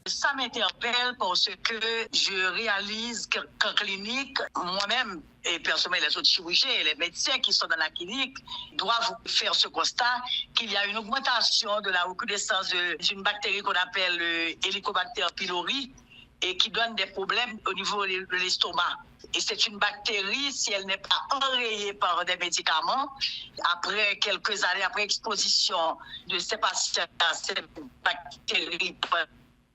Ça m'interpelle parce que je réalise qu'en clinique, moi-même, et personnellement les autres chirurgiens et les médecins qui sont dans la clinique doivent faire ce constat qu'il y a une augmentation de la recrudescence d'une bactérie qu'on appelle Helicobacter pylori et qui donne des problèmes au niveau de l'estomac. Et c'est une bactérie, si elle n'est pas enrayée par des médicaments, après quelques années, après exposition de ces patients à cette bactérie,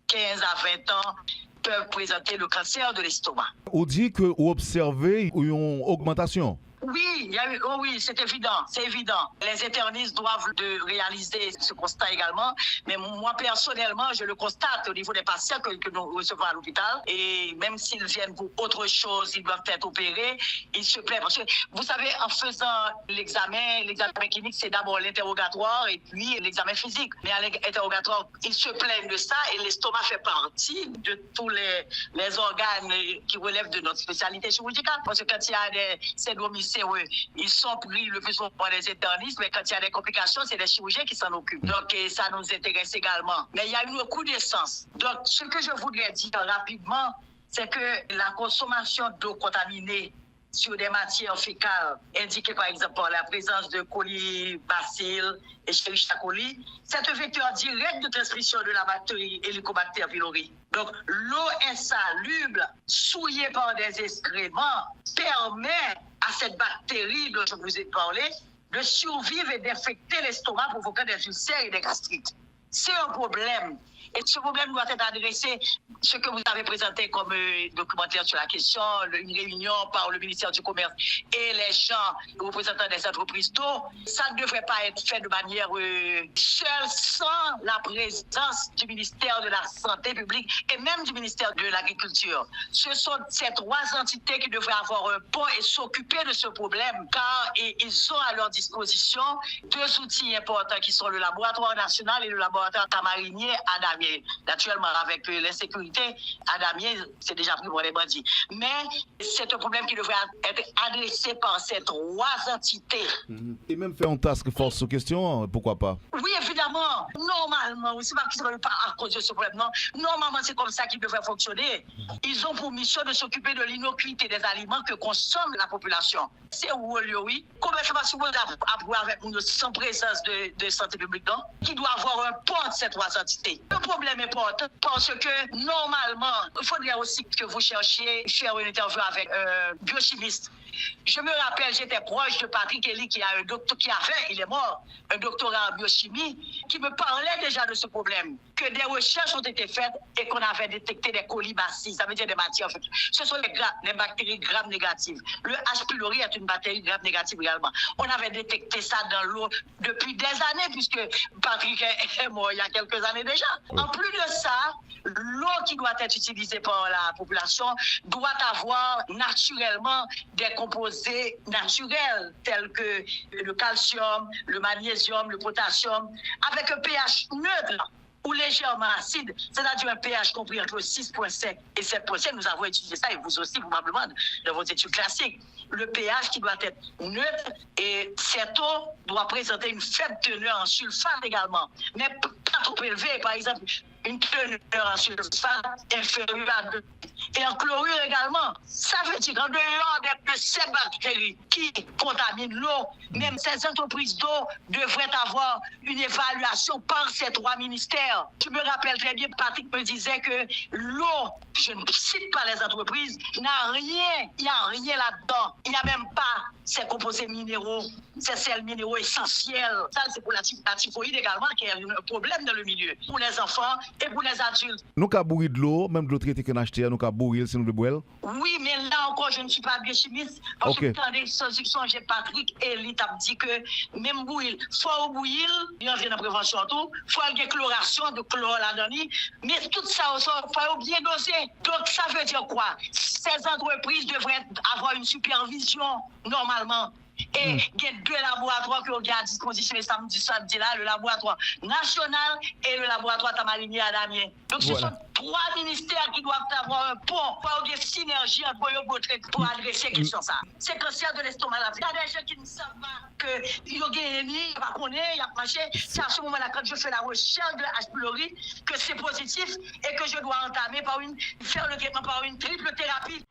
15 à 20 ans, peuvent présenter le cancer de l'estomac. On dit que vous observez une augmentation. Oui, oui, c'est évident, c'est évident. Les internistes doivent réaliser ce constat également, mais moi personnellement, je le constate au niveau des patients que nous recevons à l'hôpital. Et même s'ils viennent pour autre chose, ils doivent être opérés, ils se plaignent. Parce que vous savez, en faisant l'examen clinique, c'est d'abord l'interrogatoire et puis l'examen physique. Mais à l'interrogatoire, ils se plaignent de ça et l'estomac fait partie de tous les organes qui relèvent de notre spécialité chirurgicale. Parce que quand il y a des syndromes, ils sont pris le plus souvent par les internistes, mais quand il y a des complications, c'est les chirurgiens qui s'en occupent. Donc, ça nous intéresse également. Mais il y a une recrudescence. Donc, ce que je voudrais dire rapidement, c'est que la consommation d'eau contaminée sur des matières fécales indiquées par exemple par la présence de colibacilles et Escherichia coli, c'est un vecteur direct de transmission de la bactérie Helicobacter pylori. Donc l'eau insalubre, souillée par des excréments, permet à cette bactérie dont je vous ai parlé de survivre et d'infecter l'estomac, provoquant des ulcères et des gastrites. C'est un problème. Et ce problème doit être adressé, ce que vous avez présenté comme documentaire sur la question, une réunion par le ministère du Commerce et les gens représentants des entreprises d'eau, ça ne devrait pas être fait de manière seule, sans la présence du ministère de la Santé publique et même du ministère de l'Agriculture. Ce sont ces trois entités qui devraient avoir un pont et s'occuper de ce problème, car ils ont à leur disposition deux outils importants qui sont le laboratoire national et le laboratoire tamarinier à Damiens. Naturellement, avec l'insécurité, à Damiens, c'est déjà pris pour les bandits. Mais c'est un problème qui devrait être adressé par ces trois entités. Et même faire un task force sur question, pourquoi pas? Oui, évidemment. Normalement, c'est pas à cause de ce problème, non. Normalement, c'est comme ça qu'ils devraient fonctionner. Ils ont pour mission de s'occuper de l'innocuité des aliments que consomme la population. C'est où lieu, oui. Comment ça va se avoir avec nous sans présence de santé publique, non? Qui doit avoir un pont de ces trois entités. Le problème est important parce que normalement, il faudrait aussi que vous cherchiez faire une interview avec un biochimiste. Je me rappelle, j'étais proche de Patrick Elie qui a un docteur il est mort, un doctorat en biochimie, qui me parlait déjà de ce problème, que des recherches ont été faites et qu'on avait détecté des colibacilles, ça veut dire des matières. Ce sont les bactéries gram négatives. Le H. pylori est une bactérie gram négative également. On avait détecté ça dans l'eau depuis des années, puisque Patrick est mort il y a quelques années déjà. En plus de ça, l'eau qui doit être utilisée par la population doit avoir naturellement des composés naturels tels que le calcium, le magnésium, le potassium, avec un pH neutre ou légèrement acide, c'est-à-dire un pH compris entre 6,5 et 7,5. Nous avons étudié ça et vous aussi probablement dans vos études classiques. Le pH qui doit être neutre et cette eau doit présenter une faible teneur en sulfate également, mais pas trop élevée. Par exemple, une teneur en sulfate inférieure à 2. Et en chlorure également. Ça veut dire qu'en dehors de ces bactéries qui contaminent l'eau, même ces entreprises d'eau devraient avoir une évaluation par ces trois ministères. Je me rappelle très bien, Patrick me disait que l'eau, je ne cite pas les entreprises, n'a rien, il n'y a rien là-dedans. Il n'y a même pas ces composés minéraux, ces sels minéraux essentiels. Ça, c'est pour la typhoïde également, qui est un problème dans le milieu, pour les enfants et pour les adultes. Nous avons bourré de l'eau, même de l'eau traitée qu'on a acheté, nous avons bourré si nous le boire. Oui, mais là encore, je ne suis pas biochimiste. Parce que attendez, j'ai Patrick et il t'a dit que même bouillir, faut bouillir, il y a une prévention tout, faut une chloration de chlore là-dedans, mais tout ça, il faut bien doser. Donc ça veut dire quoi? Ces entreprises devraient avoir une supervision normalement Et il y a deux laboratoires qui ont à disposition samedi là, le laboratoire national et le laboratoire Tamarini à Damien. Donc ce sont trois ministères qui doivent avoir un pont pour avoir une synergie pour adresser la question ça. C'est le cancer de l'estomac. Il y a des gens qui ne savent pas que ils ont gagné, pas connaître, il y a marché. C'est à ce moment-là quand je fais la recherche de H. pylori que c'est positif et que je dois entamer faire le traitement par une triple thérapie.